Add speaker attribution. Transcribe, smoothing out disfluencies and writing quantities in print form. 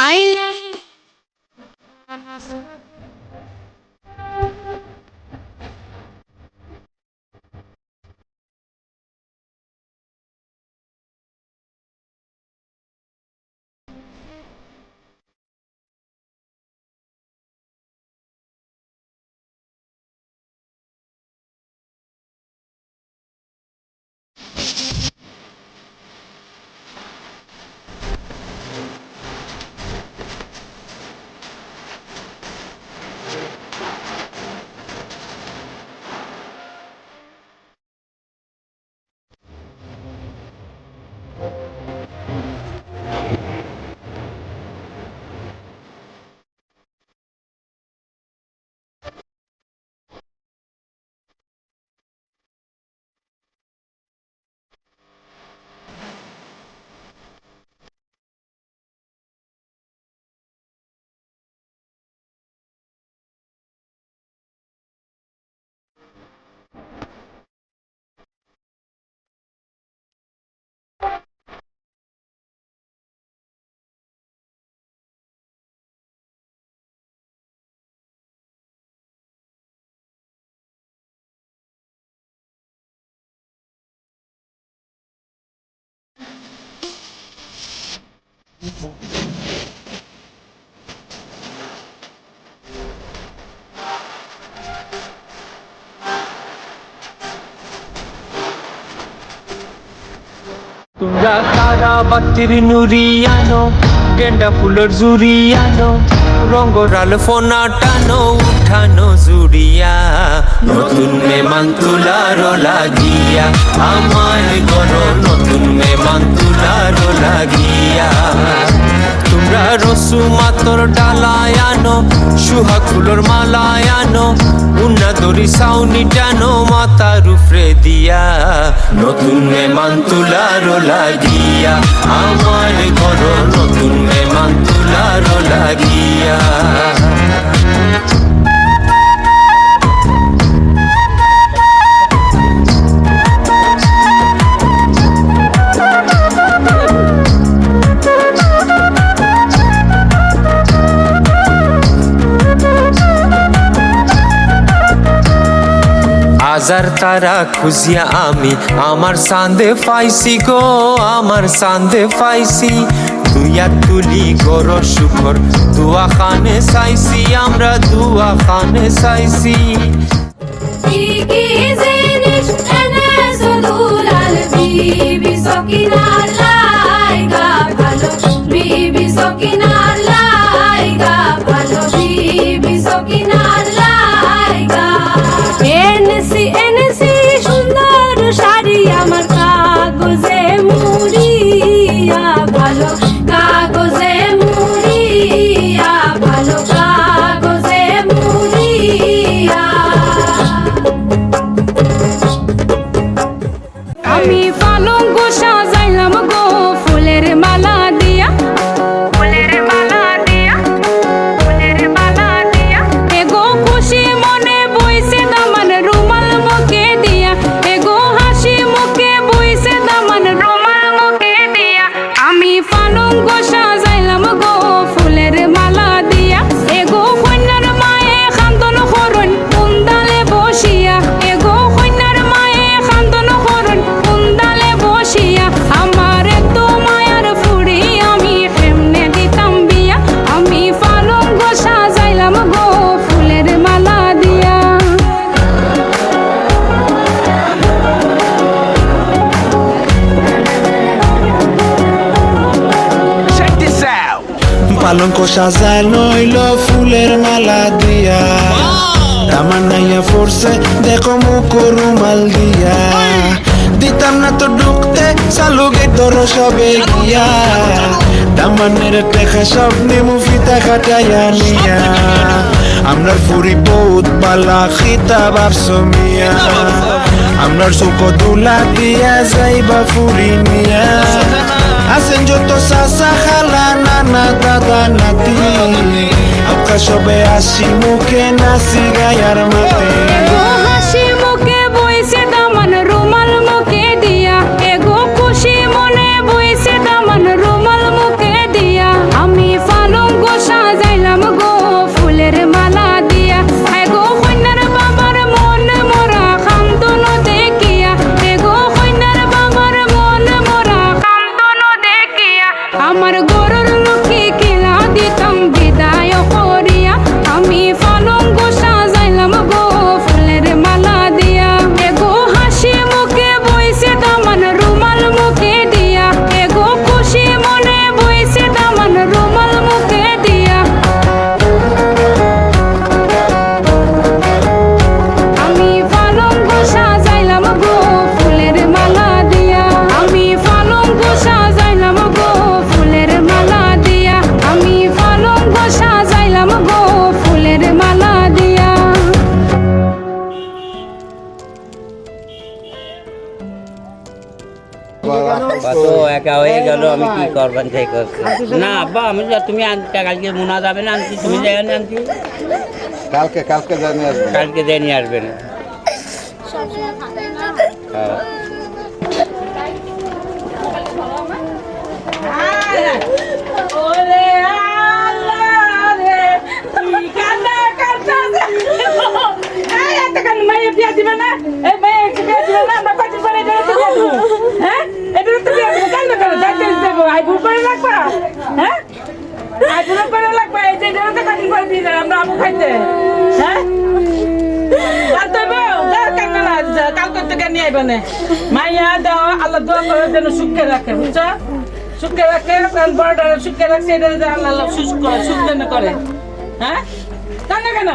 Speaker 1: আইলে
Speaker 2: তোমরা তারা বাতির নুরি আনো, গেন্ডা ফুলের জুড়ি আনো, রঙ্গরাল ফোনা টানো, উঠানো জুড়িয়া, নতুন মেমান তুলারো লাগিয়া, আমার ঘর নতুন মেমান তুলারো লাগিয়া। তোমরা রসু মাতর ডালায় আনো, সুহাগ ফুলের মালায় আনো, উন্না দড়ি সাউনি টানো মাথার উপরে দিয়া, নতুন মেমান তুলারো লাগিয়া, আমার ঘর নতুন মেমান তুলারো লাগিয়া। হাজার তারা খুঁজিয়া আমি আমার সান্দে পাইছি গো, আমার সান্দে পাইছি, দুইয়া তুলি গর সুখর দুয়া খানে চাইছি, আমরা দুয়া খানে চাইছি।
Speaker 3: বিবি সকিনার লাইগা ভালো, বিবি সকিনার লাইগা ভালো, বিবি সকিনার লাইগা। এনেছি এনেছি সুন্দর শাড়ি আমার কাগজে মুড়িয়া ভালো, কাগজে মুড়িয়া ভালো, কাগজে মুড়িয়া। আমি পালঙ্ক সাজাইলাম গো ফুলের মালা দিয়া, ফুলের মালা দিয়া, ফুলের মালা দিয়া। এগো খুশি মনে বইছে দামান রুমাল মুখে দিয়া, এগো হাসি মুখে বইছে দামান রুমাল মুখে দিয়া। আমি পালঙ্ক সাজাইলাম গো ফুলের মালা দিয়া, এগো কন্যার মায়ে খান্দন করুন কুন্দালে বসিয়া, এগো কন্যার মায়ে খান্দন করুন কুন্দালে বসিয়া। আমার তো মায়ার ফুড়ি আমি কেমনে দিতাম বিয়া, আমি পালঙ্ক সাজাইলাম গো ফুলের মালা দিয়া।
Speaker 4: পালঙ্ক সাজানো হইল ফুলের মালা দিয়া, দামান নাইয়া পড়ছে দেখো মুখ রুমাল দিয়া, দিতাম না তো ঢুকতে চালু গেট ধরো সবে গিয়া, দামানের টেকা সব নেমু ফিতা কাটাইয়া নিয়া, আমরার ফুরি বহুত বালা খিতা ভাবছো মিয়া, আমরার চোখ দুলা দিয়া যাইবা ফুরি নিয়া। আছেন যত চাচা খালা নানা দাদা নাতি, আপকা সবে আসি মুখে নাচি গায়ার মাতে।
Speaker 3: এগো হাসি মুখে বইছে দামান রুমাল মুখে দিয়া, এগো খুশি মনে বইছে দামান রুমাল মুখে দিয়া। আমি পালঙ্ক
Speaker 1: টাকা হয়ে গেল, আমি কি করবেন তাই করছি না আব্বা। আমি তুমি কালকে মোনা যাবে না আনছি, তুমি যাই না আনছি,
Speaker 5: কালকে জানিয়ে আসবেন।
Speaker 1: কালকে দিয়ে নিয়ে আসবেন। হ্যাঁ।
Speaker 6: ওরে আল্লাহ রে, কি কান্না কাটতাছে। এই এত কান্না মাইয়া বিয়া দিবে না? এই মাইয়া কি বিয়া দিবে না? আমরা কয়দিন পরে এটা তো বিয়া দেবো। হ্যাঁ? এটা তো বিয়া দেবো, কান্না করে যাইতে দেবো। আইফোন করে রাখবা? হ্যাঁ? আইফোন করে রাখবা, এই যে এটা তো কয়দিন পরে দিয়ে দেবে, আমরা আমু খাইতে। হ্যাঁ? কালকে বউ, কালকে না, কালকে থেকে নিয়ে আইবে না। মাইয়া দাও, আল্লাহ দোয়া করে যেন সুখে রাখে, বুঝছো? সুখে রাখে, কারণ বড়টা সুখে রাখছে, এটা আল্লাহ সুখ যেন করে। হ্যাঁ? কেন